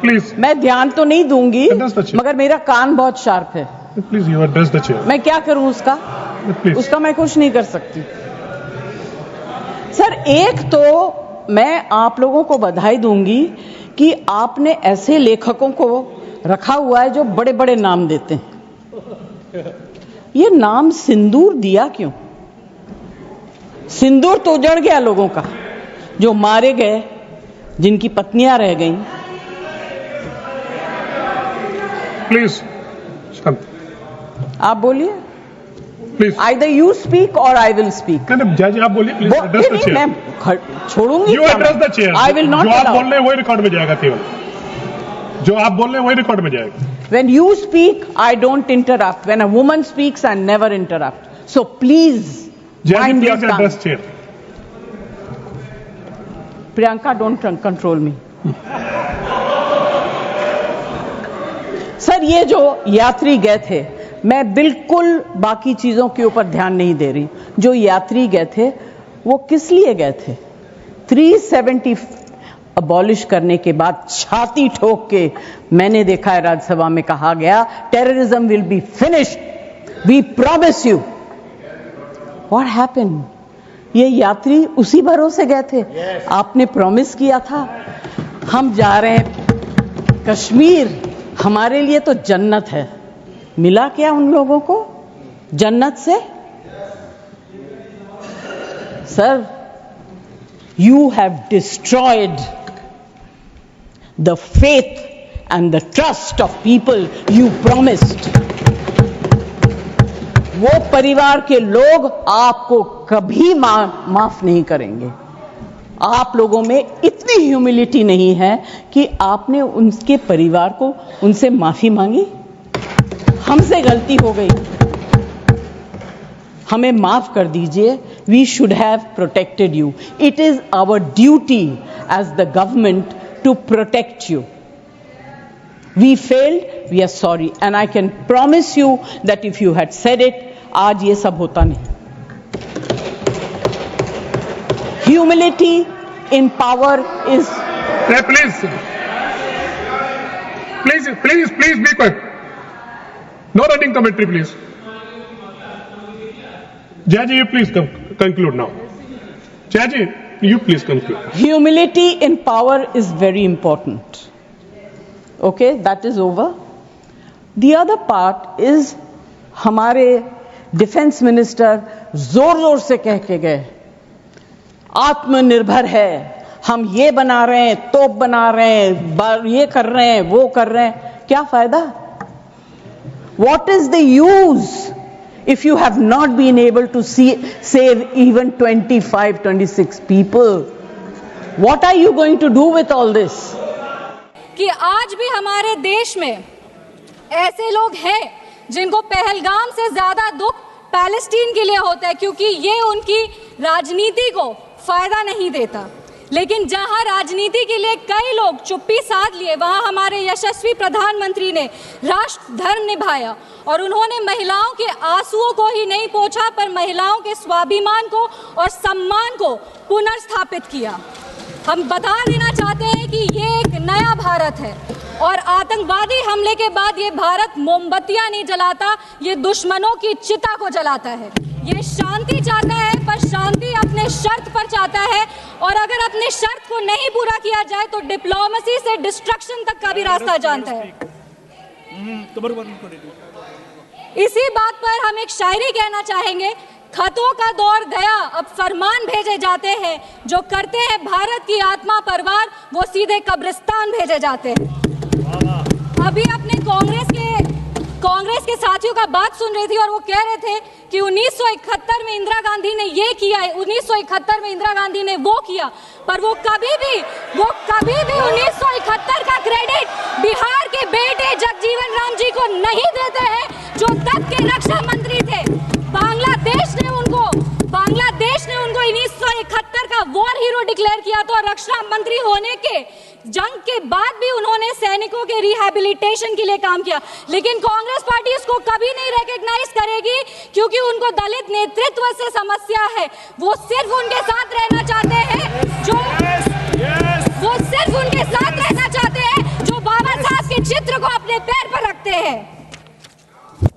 Please. मैं ध्यान तो नहीं दूंगी, मगर मेरा कान बहुत शार्प है। Please you address the chair. मैं क्या करूं उसका? उसका मैं कुछ नहीं कर सकती। सर, एक तो मैं आप लोगों को बधाई दूंगी कि आपने ऐसे लेखकों को रखा हुआ है जो बड़े बड़े नाम देते हैं। ये नाम सिंदूर दिया क्यों? सिंदूर तो उजड़ गया लोगों का, जो मारे गए, जिनकी पत्नियां रह गईं। प्लीज आप बोलिए। प्लीज आइदर यू स्पीक और आई विल स्पीक। जज आप बोलिए। Please address the chair. मैं छोड़ूंगी। You address the chair. I will not. जो आप बोल रहे हैं वही रिकॉर्ड में जाएगा। केवल जो आप बोल रहे हैं वही रिकॉर्ड में जाएगा। When you speak, I don't interrupt. When a woman speaks, I never interrupt. So please mind your tongue. Address chair. Priyanka, don't control me. Sir, ये जो यात्री गए थे, मैं बिल्कुल बाकी चीजों के ऊपर ध्यान नहीं दे रही। जो यात्री गए थे वो किस लिए गए थे? 370 अबॉलिश करने के बाद छाती ठोक के मैंने देखा है राज्यसभा में कहा गया, terrorism will be finished, we promise you. What happened? ये यात्री उसी भरोसे गए थे। आपने प्रॉमिस किया था हम जा रहे हैं कश्मीर, हमारे लिए तो जन्नत है। मिला क्या उन लोगों को जन्नत से? Sir, you have destroyed the faith and the trust of people you promised. वो परिवार के लोग आपको कभी माफ नहीं करेंगे। आप लोगों में इतनी ह्यूमिलिटी नहीं है कि आपने उनके परिवार को उनसे माफी मांगी। हमसे गलती हो गई, हमें माफ कर दीजिए। We should have protected you. It is our duty as the government to protect you. We failed, we are sorry. And I can promise you that if you had said it, आज ये सब होता नहीं। Humility in power is... Please be quiet. No running commentary, please. Jaji, you please conclude now. Jaji, you please conclude. Humility in power is very important. Okay, that is over. The other part is हमारे defence minister जोर जोर से कह के गए, आत्मनिर्भर है, हम ये बना रहे हैं, तोप बना रहे हैं, ये कर रहे हैं, वो कर रहे हैं। क्या फायदा? What is the use if you have not been able to save even 25-26 people? What are you going to do with all this? कि आज भी हमारे देश में ऐसे लोग हैं जिनको पहलगाम से ज्यादा दुख पैलेस्टीन के लिए होता है, क्योंकि ये उनकी राजनीति को फायदा नहीं देता। लेकिन जहां राजनीति के लिए कई लोग चुप्पी साध लिए, वहां हमारे यशस्वी प्रधानमंत्री ने राष्ट्र धर्म निभाया और उन्होंने महिलाओं के आंसुओं को ही नहीं पोंछा, पर महिलाओं के स्वाभिमान को और सम्मान को पुनर्स्थापित किया। हम बता देना चाहते हैं कि ये एक नया भारत है और आतंकवादी हमले के बाद ये भारत मोमबत्तियां नहीं जलाता, ये दुश्मनों की चिता को जलाता है। ये शांति चाहता है, पर शांति अपने शर्त पर चाहता है, और अगर अपने शर्त को नहीं पूरा किया जाए तो डिप्लोमेसी से डिस्ट्रक्शन तक का भी रास्ता जानता है। इसी बात पर हम एक शायरी कहना चाहेंगे, खतों का दौर गया, अब फरमान भेजे जाते हैं, जो करते हैं भारत की आत्मा परवार, वो सीधे कब्रिस्तान भेजे जाते हैं। अभी अपने कांग्रेस के साथियों का बात सुन रही थी और वो कह रहे थे कि 1971 में इंदिरा गांधी ने ये किया है, 1971 में इंदिरा गांधी ने वो किया, पर वो कभी भी 1971 का क्रेडिट बिहार के बेटे जगजीवन राम जी को नहीं देते हैं, जो तब के रक्षा मंत्री थे। बांग्लादेश ने उनको 1971 का वॉर हीरो डिक्लेयर किया था, और रक्षा मंत्री होने के जंग के बाद भी उन्होंने सैनिकों के रिहैबिलिटेशन के लिए काम किया। लेकिन कांग्रेस पार्टी इसको कभी नहीं रिकॉग्नाइज करेगी, क्योंकि उनको दलित नेतृत्व से समस्या है। वो सिर्फ उनके साथ रहना चाहते हैं हैं।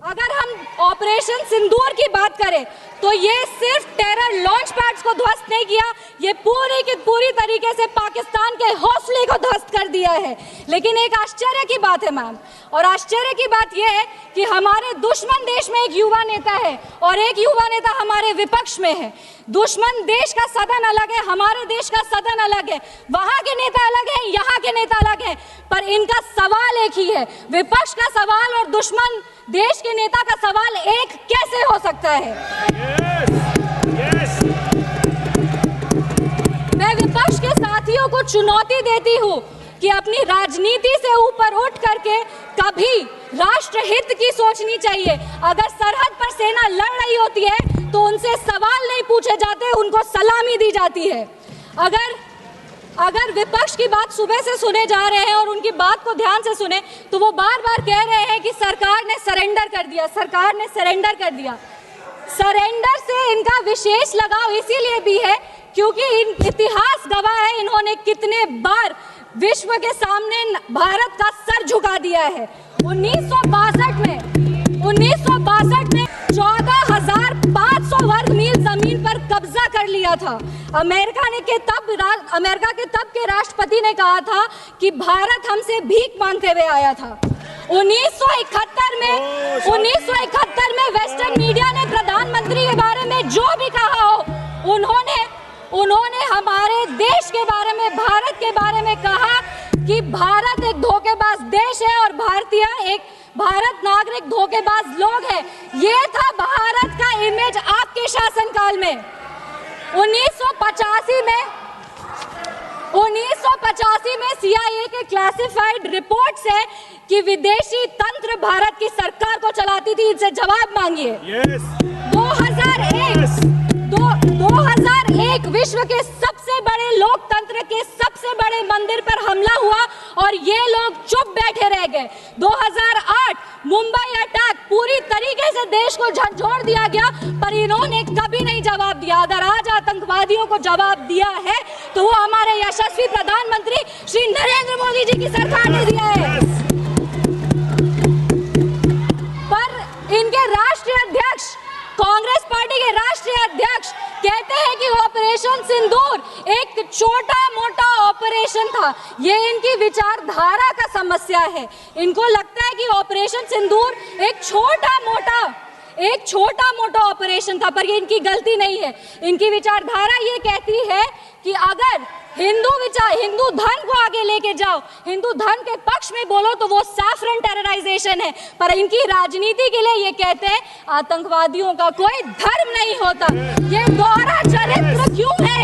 अगर हम ऑपरेशन सिंदूर की बात करें तो ये सिर्फ टेरर लॉन्च पैड्स को ध्वस्त नहीं किया, ये पूरी की पूरी तरीके से पाकिस्तान के हौसले को ध्वस्त कर दिया है। लेकिन एक आश्चर्य की बात है मैम, और आश्चर्य की बात यह है कि हमारे दुश्मन देश में एक युवा नेता है और एक युवा नेता हमारे विपक्ष में है। दुश्मन देश का सदन अलग है, हमारे देश का सदन अलग है, वहां के नेता अलग है, यहाँ के नेता अलग है, पर इनका सवाल एक ही है। विपक्ष का सवाल और दुश्मन देश के नेता का सवाल एक कैसे हो सकता है? मैं विपक्ष के साथियों को चुनौती देती हूँ कि अपनी राजनीति से ऊपर उठ करके कभी राष्ट्रहित की सोचनी चाहिए। अगर सरहद पर सेना लड़ रही होती है तो उनसे सवाल नहीं पूछे जाते, उनको सलामी दी जाती है। अगर विपक्ष की बात सुबह से सुने जा रहे हैं और उनकी बात को ध्यान से सुने तो वो बार बार कह रहे हैं कि सरकार ने सरेंडर कर दिया, सरकार ने सरेंडर कर दिया। सरेंडर से इनका विशेष लगाव इसीलिए भी है क्योंकि इतिहास गवाह है इन्होंने कितने बार विश्व के सामने भारत का सर झुका दिया है। 1962 में 14,500 वर्ग मील जमीन पर कब्जा कर लिया था। अमेरिका के तब के राष्ट्रपति ने कहा था कि भारत हमसे भीख मांगते हुए आया था। 1971 में वेस्टर्न मीडिया ने प्रधानमंत्री के बारे में जो भी कहा हो, उन्होंने हमारे देश के बारे में, भारत के बारे में कहा कि भारत एक धोखेबाज देश है और भारत नागरिक धोखेबाज लोग हैं। ये था भारत का इमेज आपके शासनकाल में। 1985 में CIA के क्लासिफाइड रिपोर्ट्स है कि विदेशी तंत्र भारत की सरकार को चलाती थी। इनसे जवाब मांगिए। 2001 विश्व के सबसे बड़े लोकतंत्र के सबसे बड़े मंदिर पर हमला हुआ और ये लोग चुप बैठे रह गए। 2008 मुंबई अटैक, पूरी तरीके से देश को झकझोर दिया गया, पर इन्होंने कभी नहीं जवाब दिया। अगर आज आतंकवादियों को जवाब दिया है तो वो हमारे यशस्वी प्रधानमंत्री श्री नरेंद्र मोदी जी की सरकार ने दिया है। पर इनके राष्ट्रीय अध्यक्ष, कांग्रेस पार्टी के राष्ट्रीय अध्यक्ष कहते हैं कि ऑपरेशन सिंदूर एक छोटा मोटा ऑपरेशन था। ये इनकी विचारधारा का समस्या है। इनको लगता है कि ऑपरेशन सिंदूर एक छोटा मोटा ऑपरेशन था, पर ये इनकी गलती नहीं है। इनकी विचारधारा ये कहती है कि अगर हिंदू धन को आगे लेके जाओ, हिंदू धन के पक्ष में बोलो तो वो सैफरन टेरराइजेशन है, पर इनकी राजनीति के लिए ये कहते हैं आतंकवादियों का कोई धर्म नहीं होता। ये दोहरा चरित्र क्यों है?